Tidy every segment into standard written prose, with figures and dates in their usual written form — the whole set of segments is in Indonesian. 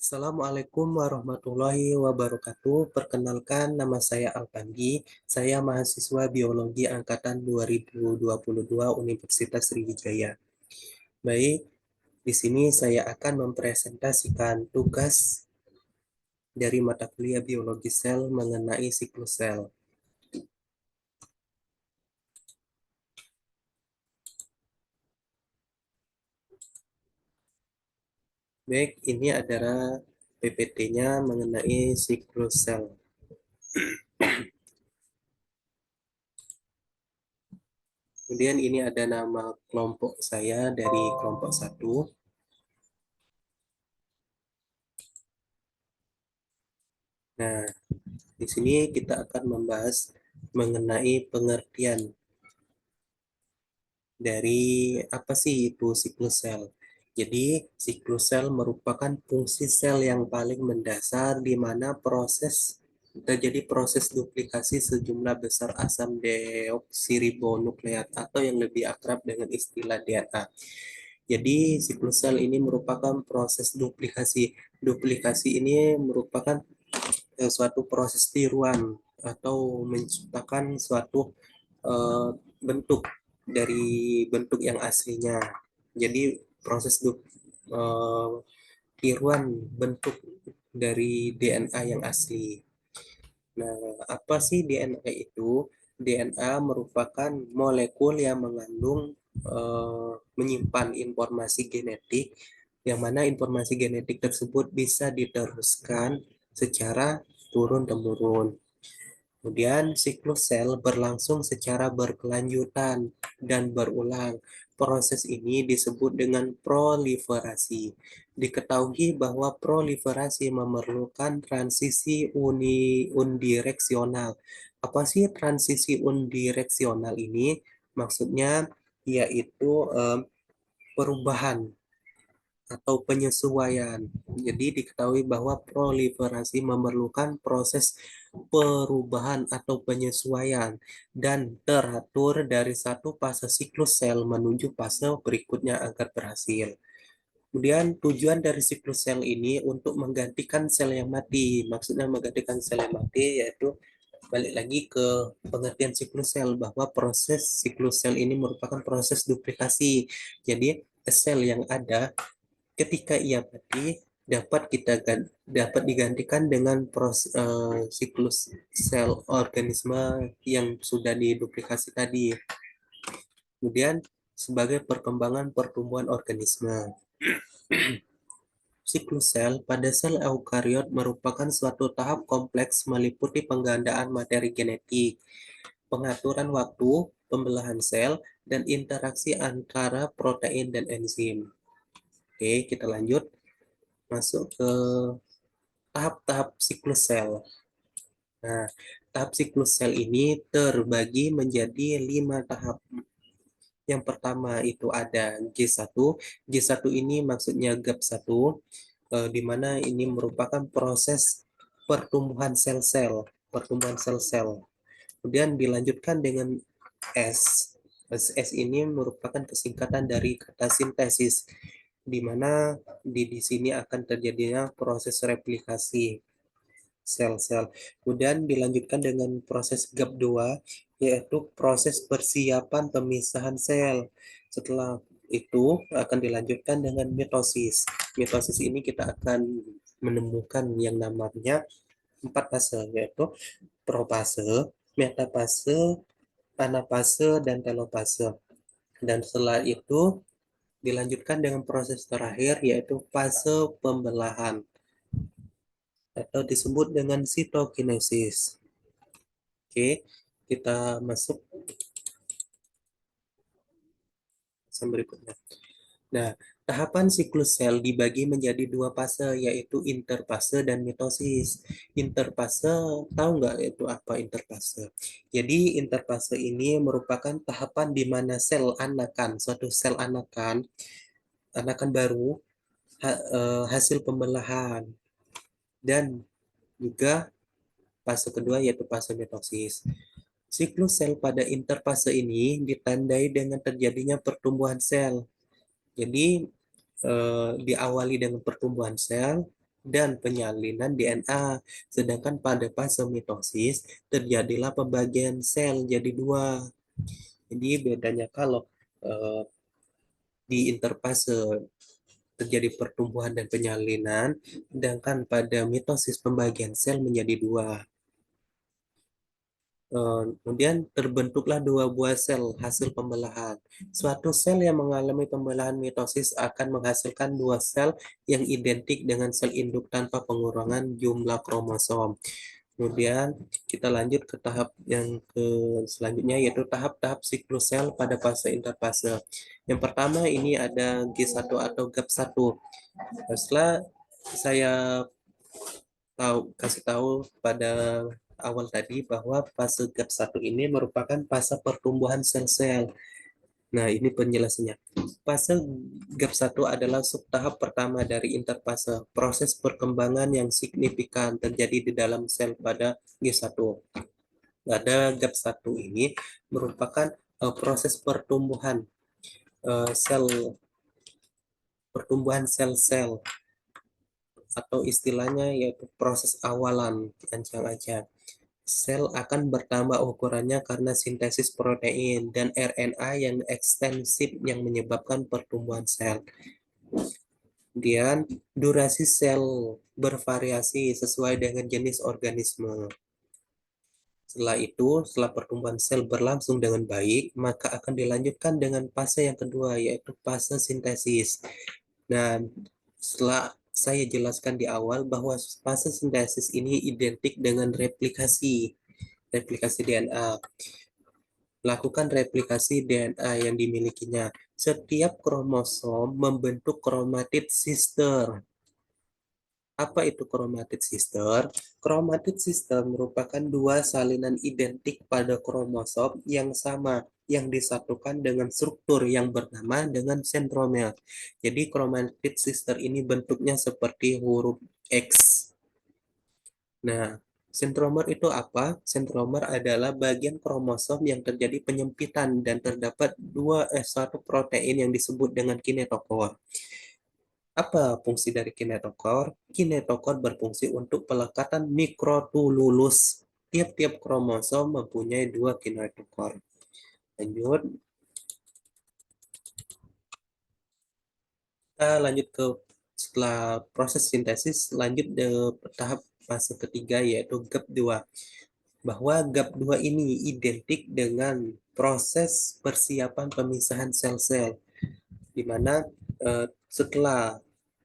Assalamualaikum warahmatullahi wabarakatuh. Perkenalkan, nama saya Alpandi. Saya mahasiswa Biologi Angkatan 2022 Universitas Sriwijaya. Baik, di sini saya akan mempresentasikan tugas dari mata kuliah Biologi Sel mengenai siklus sel. Baik, ini adalah PPT-nya mengenai siklus sel. Kemudian ini ada nama kelompok saya dari kelompok 1. Nah, di sini kita akan membahas mengenai pengertian dari apa sih itu siklus sel. Jadi, siklus sel merupakan fungsi sel yang paling mendasar di mana terjadi proses duplikasi sejumlah besar asam deoksiribonukleat atau yang lebih akrab dengan istilah DNA. Jadi, siklus sel ini merupakan proses duplikasi. Duplikasi ini merupakan suatu proses tiruan atau menciptakan suatu bentuk dari bentuk yang aslinya. Jadi proses tiruan bentuk dari DNA yang asli. Nah, apa sih DNA itu? DNA merupakan molekul yang mengandung menyimpan informasi genetik, yang mana informasi genetik tersebut bisa diteruskan secara turun-temurun. Kemudian siklus sel berlangsung secara berkelanjutan dan berulang. Proses ini disebut dengan proliferasi. Diketahui bahwa proliferasi memerlukan transisi unidireksional. Apa sih transisi unidireksional ini? Maksudnya yaitu perubahan atau penyesuaian. Jadi diketahui bahwa proliferasi memerlukan proses perubahan atau penyesuaian dan teratur dari satu fase siklus sel menuju fase berikutnya agar berhasil. Kemudian tujuan dari siklus sel ini untuk menggantikan sel yang mati. Maksudnya menggantikan sel yang mati yaitu balik lagi ke pengertian siklus sel bahwa proses siklus sel ini merupakan proses duplikasi. Jadi sel yang ada ketika ia mati dapat digantikan dengan siklus sel organisme yang sudah diduplikasi tadi. Kemudian sebagai perkembangan pertumbuhan organisme. Siklus sel pada sel eukariot merupakan suatu tahap kompleks meliputi penggandaan materi genetik, pengaturan waktu, pembelahan sel, dan interaksi antara protein dan enzim. Oke, kita lanjut masuk ke tahap-tahap siklus sel. Nah, tahap siklus sel ini terbagi menjadi 5 tahap. Yang pertama itu ada G1. G1 ini maksudnya GAP1, di mana ini merupakan proses pertumbuhan sel-sel, pertumbuhan sel-sel. Kemudian dilanjutkan dengan S. S ini merupakan kesingkatan dari kata sintesis, di mana di sini akan terjadinya proses replikasi sel-sel. Kemudian dilanjutkan dengan proses GAP2, yaitu proses persiapan pemisahan sel. Setelah itu akan dilanjutkan dengan mitosis. Mitosis ini kita akan menemukan yang namanya 4 fase, yaitu profase, metafase, anafase, dan telofase. Dan setelah itu dilanjutkan dengan proses terakhir, yaitu fase pembelahan atau disebut dengan sitokinesis. Oke, kita masuk berikutnya. Nah, tahapan siklus sel dibagi menjadi 2 fase, yaitu interfase dan mitosis. Interfase, tahu nggak itu apa interfase? Jadi, interfase ini merupakan tahapan di mana sel anakan, suatu sel anakan baru, hasil pembelahan, dan juga fase kedua yaitu fase mitosis. Siklus sel pada interfase ini ditandai dengan terjadinya pertumbuhan sel. Jadi diawali dengan pertumbuhan sel, dan penyalinan DNA. Sedangkan pada fase mitosis terjadilah pembagian sel jadi dua. Jadi bedanya kalau eh, di interfase terjadi pertumbuhan dan penyalinan, sedangkan pada mitosis pembagian sel menjadi dua. Kemudian terbentuklah dua buah sel hasil pembelahan. Suatu sel yang mengalami pembelahan mitosis akan menghasilkan dua sel yang identik dengan sel induk tanpa pengurangan jumlah kromosom. Kemudian kita lanjut ke tahap yang ke selanjutnya, yaitu tahap-tahap siklus sel pada fase interfase. Yang pertama ini ada G1 atau GAP1. Setelah saya kasih tahu pada awal tadi bahwa fase GAP1 ini merupakan fase pertumbuhan sel-sel. Nah, ini penjelasannya. Fase GAP1 adalah subtahap pertama dari interfase. Proses perkembangan yang signifikan terjadi di dalam sel pada G1. Pada GAP1 ini merupakan proses sel pertumbuhan sel-sel atau istilahnya yaitu proses awalan ancang-ancang. Sel akan bertambah ukurannya karena sintesis protein dan RNA yang ekstensif yang menyebabkan pertumbuhan sel. Kemudian, durasi sel bervariasi sesuai dengan jenis organisme. Setelah itu, setelah pertumbuhan sel berlangsung dengan baik, maka akan dilanjutkan dengan fase yang kedua, yaitu fase sintesis. Dan setelah saya jelaskan di awal bahwa fase sintesis ini identik dengan replikasi DNA. Lakukan replikasi DNA yang dimilikinya. Setiap kromosom membentuk chromatid sister. Apa itu chromatid sister? Chromatid sister merupakan dua salinan identik pada kromosom yang sama, yang disatukan dengan struktur yang bernama dengan centromer. Jadi chromatid sister ini bentuknya seperti huruf X. Nah, centromer itu apa? Centromer adalah bagian kromosom yang terjadi penyempitan dan terdapat satu protein yang disebut dengan kinetokor. Apa fungsi dari kinetokor? Kinetokor berfungsi untuk pelekatan mikrotululus. Tiap-tiap kromosom mempunyai dua kinetokor. Lanjut, kita lanjut ke setelah proses sintesis, lanjut ke tahap fase ketiga yaitu GAP2. Bahwa GAP2 ini identik dengan proses persiapan pemisahan sel-sel, di mana setelah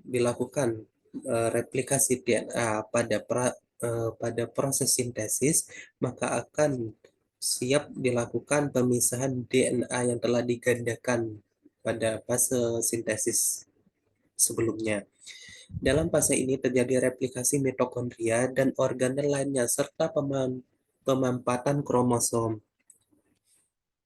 dilakukan replikasi DNA pada proses sintesis, maka akan siap dilakukan pemisahan DNA yang telah digandakan pada fase sintesis sebelumnya. Dalam fase ini terjadi replikasi mitokondria dan organel lainnya serta pemampatan kromosom.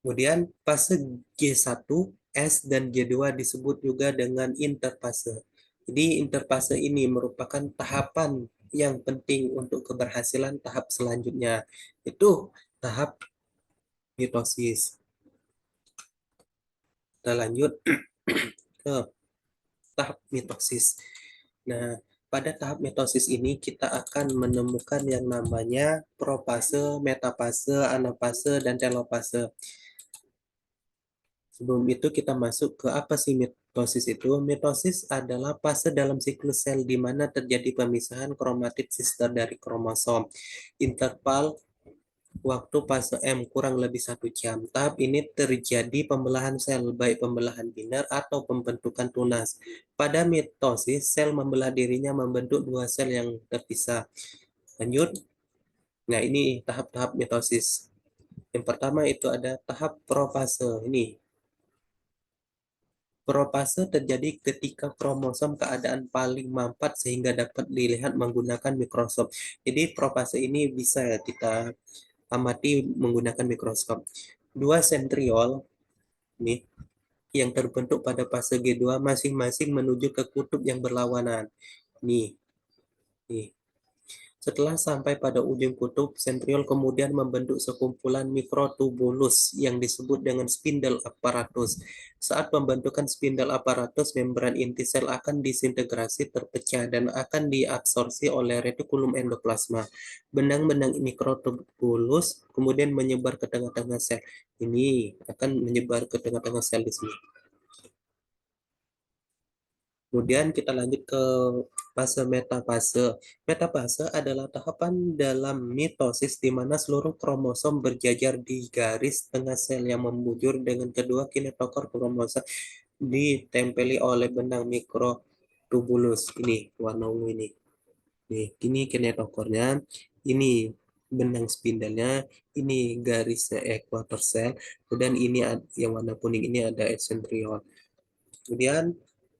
Kemudian fase G1, S, dan G2 disebut juga dengan interfase. Jadi interfase ini merupakan tahapan yang penting untuk keberhasilan tahap selanjutnya, itu tahap mitosis. Kita lanjut ke tahap mitosis. Nah, pada tahap mitosis ini kita akan menemukan yang namanya profase, metafase, anafase, dan telofase. Sebelum itu kita masuk ke apa sih mitosis itu? Mitosis adalah fase dalam siklus sel di mana terjadi pemisahan kromatid sister dari kromosom. Interval waktu fase M kurang lebih 1 jam. Tahap ini terjadi pembelahan sel, baik pembelahan biner atau pembentukan tunas. Pada mitosis, sel membelah dirinya membentuk dua sel yang terpisah. Lanjut. Nah, ini tahap-tahap mitosis. Yang pertama itu ada tahap profase. Ini profase terjadi ketika kromosom keadaan paling mampat sehingga dapat dilihat menggunakan mikroskop. Jadi profase ini bisa kita amati menggunakan mikroskop. Dua sentriol nih yang terbentuk pada fase G2 masing-masing menuju ke kutub yang berlawanan. Nih, nih. Setelah sampai pada ujung kutub, sentriol kemudian membentuk sekumpulan mikrotubulus yang disebut dengan spindle apparatus. Saat pembentukan spindle apparatus, membran inti sel akan disintegrasi, terpecah, dan akan diabsorpsi oleh retikulum endoplasma. Benang-benang mikrotubulus kemudian menyebar ke tengah-tengah sel. Ini akan menyebar ke tengah-tengah sel di sini. Kemudian kita lanjut ke fase metafase. Metafase adalah tahapan dalam mitosis di mana seluruh kromosom berjajar di garis tengah sel yang membujur dengan kedua kinetokor kromosom ditempeli oleh benang mikrotubulus. Ini warna ungu ini. Nih, ini kinetokornya, ini benang spindalnya, ini garisnya ekuator sel, kemudian ini yang warna kuning ini ada esentriol. Kemudian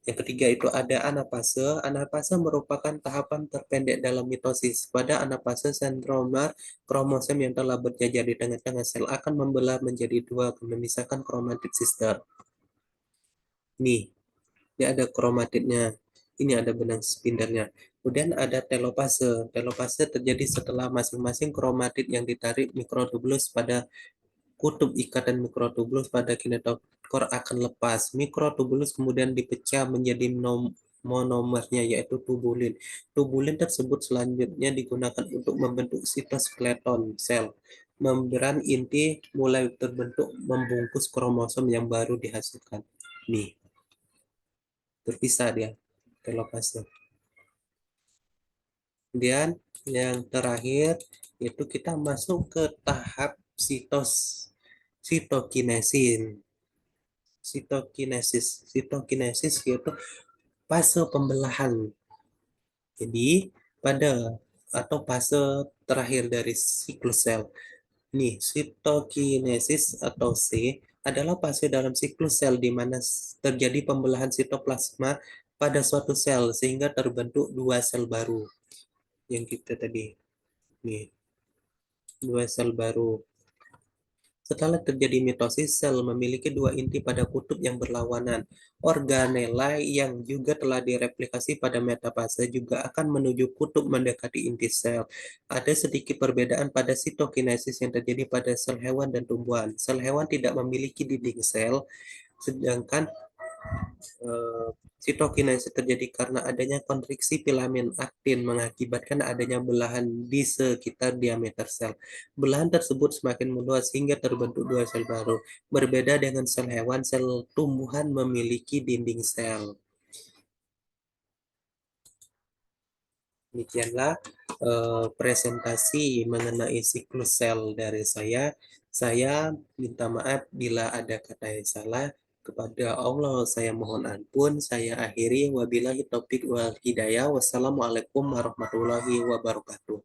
yang ketiga itu ada anafase. Anafase merupakan tahapan terpendek dalam mitosis. Pada anafase, sentromer kromosom yang telah berjajar di tengah-tengah sel akan membelah menjadi dua, memisahkan kromatid sister. Nih, ini ada kromatidnya. Ini ada benang spindalnya. Kemudian ada telopase. Telopase terjadi setelah masing-masing kromatid yang ditarik mikrotubulus pada kutub ikatan mikrotubulus pada kinetokor akan lepas. Mikrotubulus kemudian dipecah menjadi monomernya yaitu tubulin. Tubulin tersebut selanjutnya digunakan untuk membentuk sitoskeleton sel. Membran inti mulai terbentuk membungkus kromosom yang baru dihasilkan. Nih, terpisah dia telopase. Kemudian yang terakhir itu kita masuk ke tahap sitokinesin. Sitokinesis yaitu fase pembelahan. Jadi pada atau fase terakhir dari siklus sel. Nih, sitokinesis atau C adalah fase dalam siklus sel di mana terjadi pembelahan sitoplasma pada suatu sel sehingga terbentuk dua sel baru. Yang kita tadi, nih, dua sel baru. Setelah terjadi mitosis, sel memiliki dua inti pada kutub yang berlawanan. Organela yang juga telah direplikasi pada metafase juga akan menuju kutub mendekati inti sel. Ada sedikit perbedaan pada sitokinesis yang terjadi pada sel hewan dan tumbuhan. Sel hewan tidak memiliki dinding sel, sedangkan sitokinesis terjadi karena adanya kontriksi filamen aktin mengakibatkan adanya belahan di sekitar diameter sel. Belahan tersebut semakin meluas hingga terbentuk dua sel baru. Berbeda dengan sel hewan, sel tumbuhan memiliki dinding sel. Demikianlah presentasi mengenai siklus sel dari saya. Saya minta maaf bila ada kata yang salah. Kepada Allah saya mohon ampun. Saya akhiri wabillahi taufik wal hidayah. Wassalamualaikum warahmatullahi wabarakatuh.